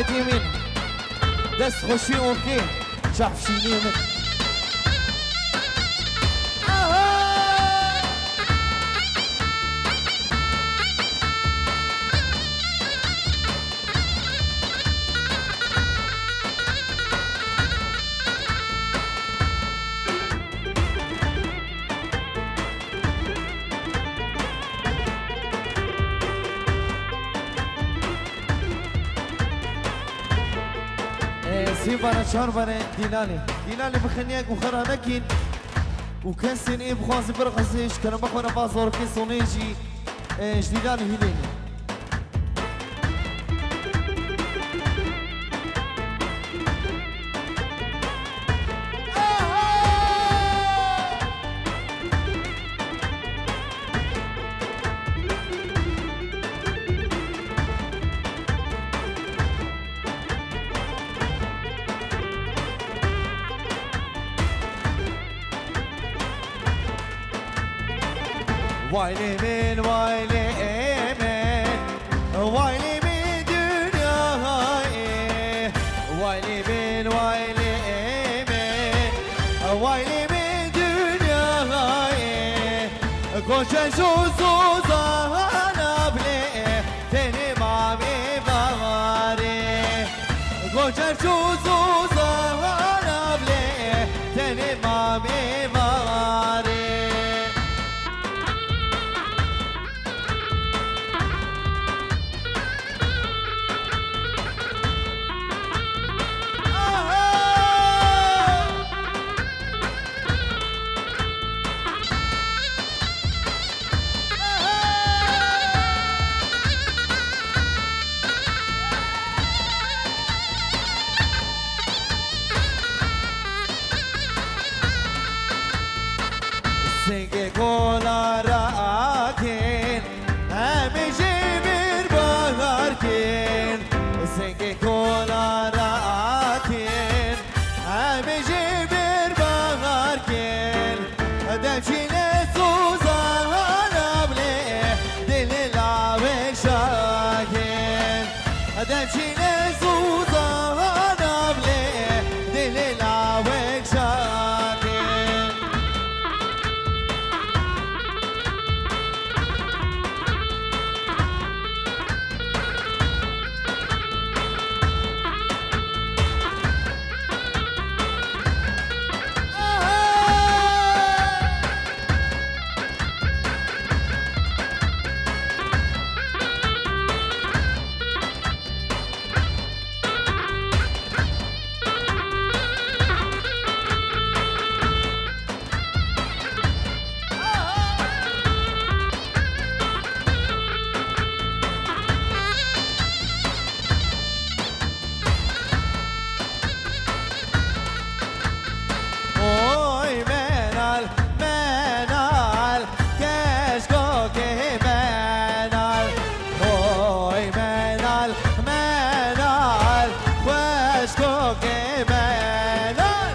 باید یمین دست خوشی اوکی جفشینی من سيبانا شاربانا دينالي بخنياك وخرانكين وكنسين ايه بخوازي برقصيش كان بخونا بازور كيسونيجي جديداني هيليني Vayli min vayli emin Vayli min dünyayı Vayli min vayli emin Vayli min dünyayı Koşa şuzuzan abli Tenim abi bari Koşa şuzuzan abli Tenim abi bari Senge kolara akin Hemici bir baharkin Senge kolara akin Hemici bir baharkin Demçine suzan abli Dili lave şakin Demçine suzan abli Dili lave şakin Hoy menal, menal, keşko ki menal. Hoy menal, menal, keşko ki menal.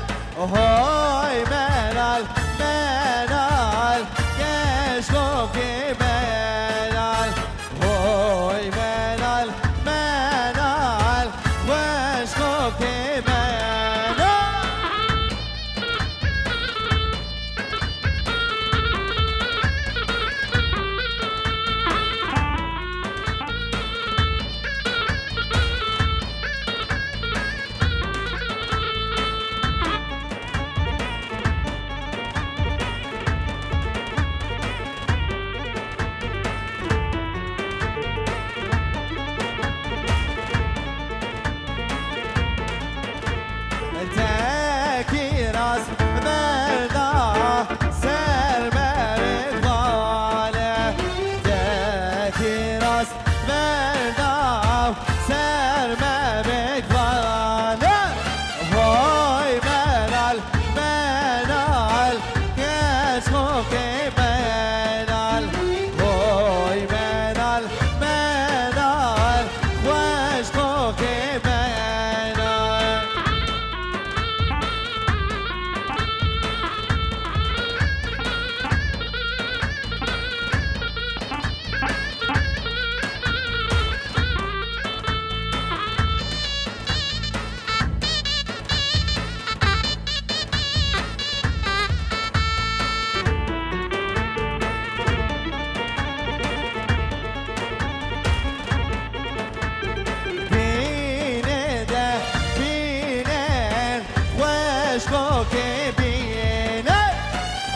که بینه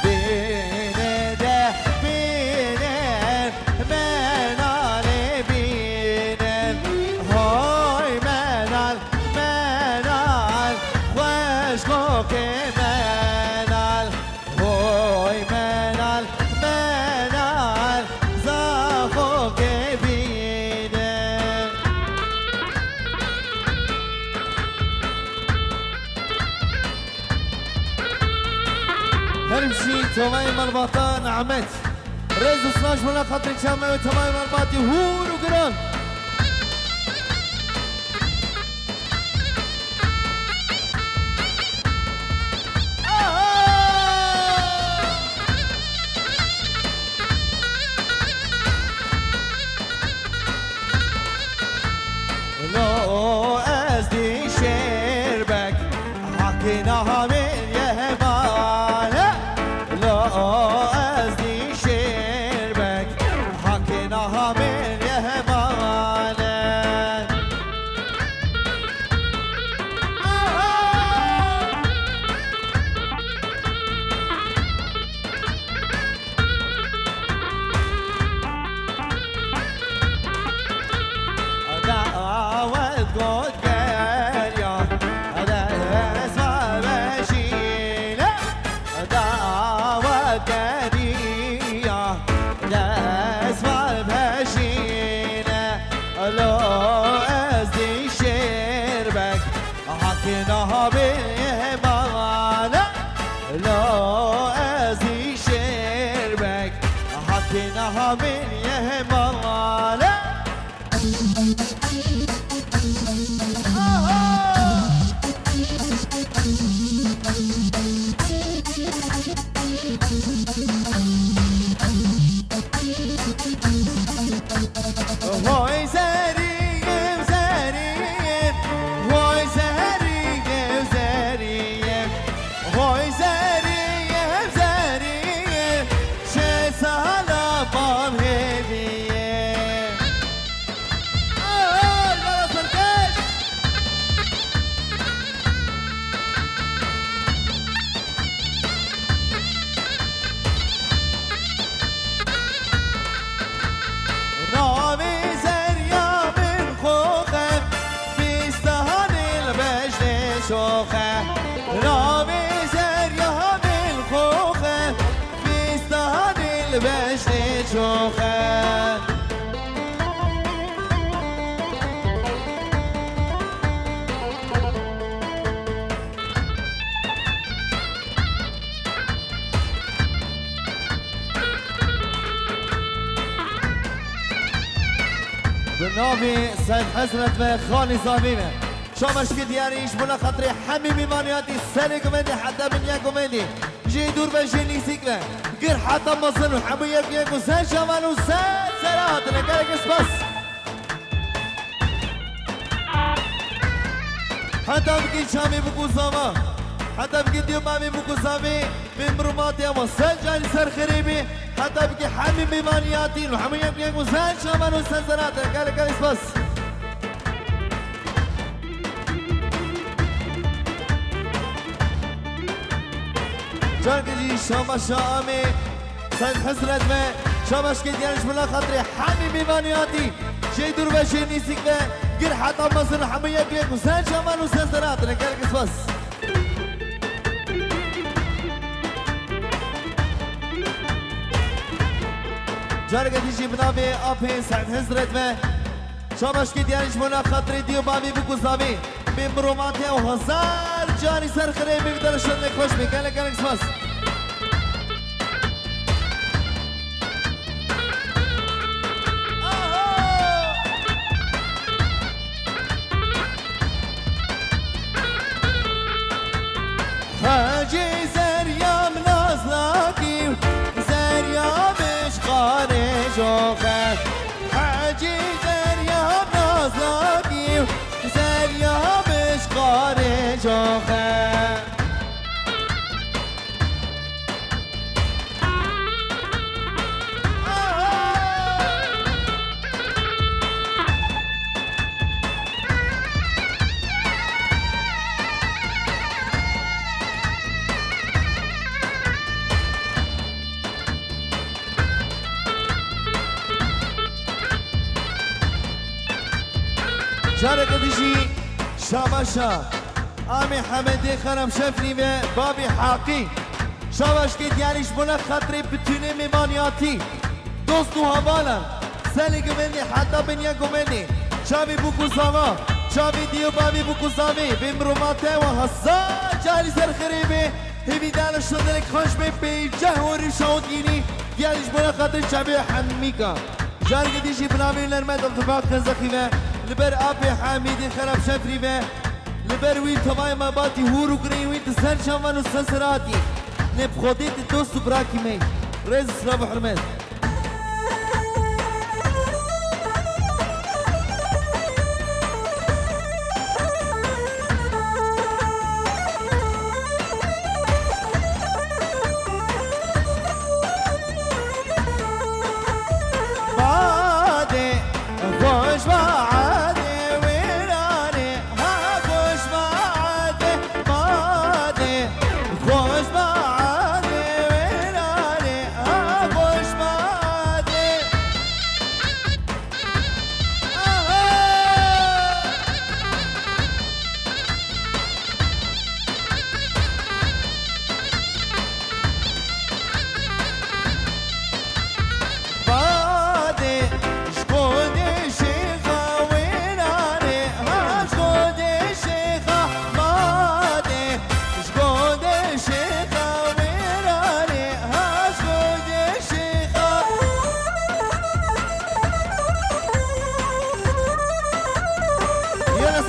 بینه ده بینه منال بینه های منال منال خوش کو که منال های منال منال زخو که بینه هرمشي تمايم البطان عمت رز 12 من خاطر شامي وتمايم الباطي هور وقران لو ازدي شربك حكيناها من يهمانه لو ازدي شربك حكيناها من يهمانه دعوت قد قرية هذا اسمه بشيلة دعوت قرية هذا اسمه بشيلة لو ازدي شربك حكيناها بالهمانة لو ازدي شربك حكيناها بالهمانة Vay zariyem zariyem Vay zariyem zariyem Vay zariyem zariyem Şey salamam hediye Bana sarkaç نامی زریا من خوخم فیستان البجل شوخه نامی زریا من خوخم فیستان البجل شوخه بالنابي سيد حسنت و خالي صاميمه شامش که دیاریش بلا خاطر همه میمانیاتی سر کمدی حتی من یک کمدی جی دور به جی نیسیک و گر حتی مصر و حمو یک و سر شامان و سر سرات نکرک اسپاس حتی بکی شامی بکو زاما حتی بکی دیو مامی بکو زامی بمروماتی اما سر جانی سر خریبی حتی بکی همه میمانیاتی و حمو یک و سر شامان و سر سرات نکرک اسپاس جاركي شاما شامي سيد حسرت ما شامش كي ديانش بلا خاطري حامي ميمانياتي شي دور بشي نيسيك ما قر حتى مصر حمية بيك وسان شامان وسان سرات نكالك اسفاس جاركي تيجي بنابي ابي سيد حسرت ما شامش كي ديانش بلا خاطري ديو بابي بكو زامي بمروماتي وهزار جاني سر خريبي بدرشن لك خوش بي كالك اسفاس حاجي زريام نازلاكي زريام اشقاني جوخه حاجي زريام نازلاكي زريام اشقاني جوخه جارك ديجي شاباشا آمي حمدي خرم شفني به بابي حاقي شاباش كي دياريش بنا خاطري بتوني ميمانياتي دوستو هوالا سالي قمني حتى بنيا قمني شابي بوكو زاما شابي ديو بابي بوكو زامي بمروماتي وهزا جاري سر خريبي هبي دانا الشدلك خوش بي جهوري شاوديني دياريش بنا خاطري شابي حميكا جارك ديجي بنامي لرمد الطباق خزخيمه لبر آبي حميدي خرب شفري به لبر وی تمای مباتی هورو گری وی تسر شمان و سنسراتی نب خودیت دوست و براکی می رز سلام و حرمت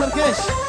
سركش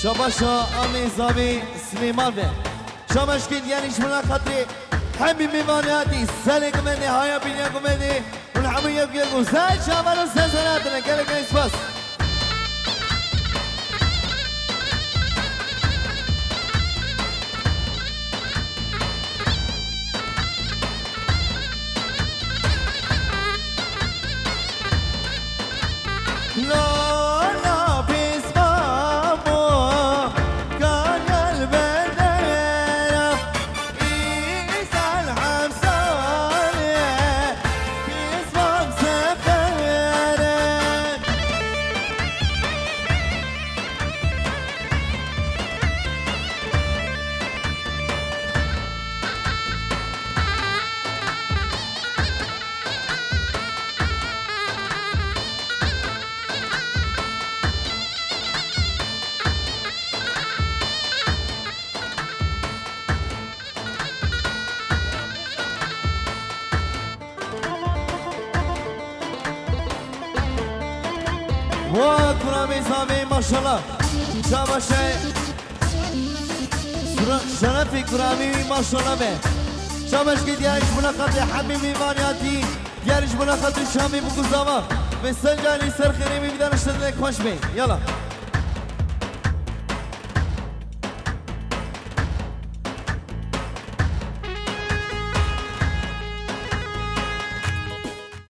شباشا آمي زابي سليمان به شماش كد يعني شمنا خاطري حمي ميمانياتي سالك مني هايا بينيكم مني والحمي يبقيكم سال شامل وسنسناتنا كالك نسبس وكرامي زامي ما شاء الله شاباشي شرفي كرامي ما شاء الله به شاباش كي ديارش مناقضي حبيبي مانياتي ديارش مناقضي شامي بوكو زاما من سنجاني سر خريمي بدان اشتدلك خوش بي يلا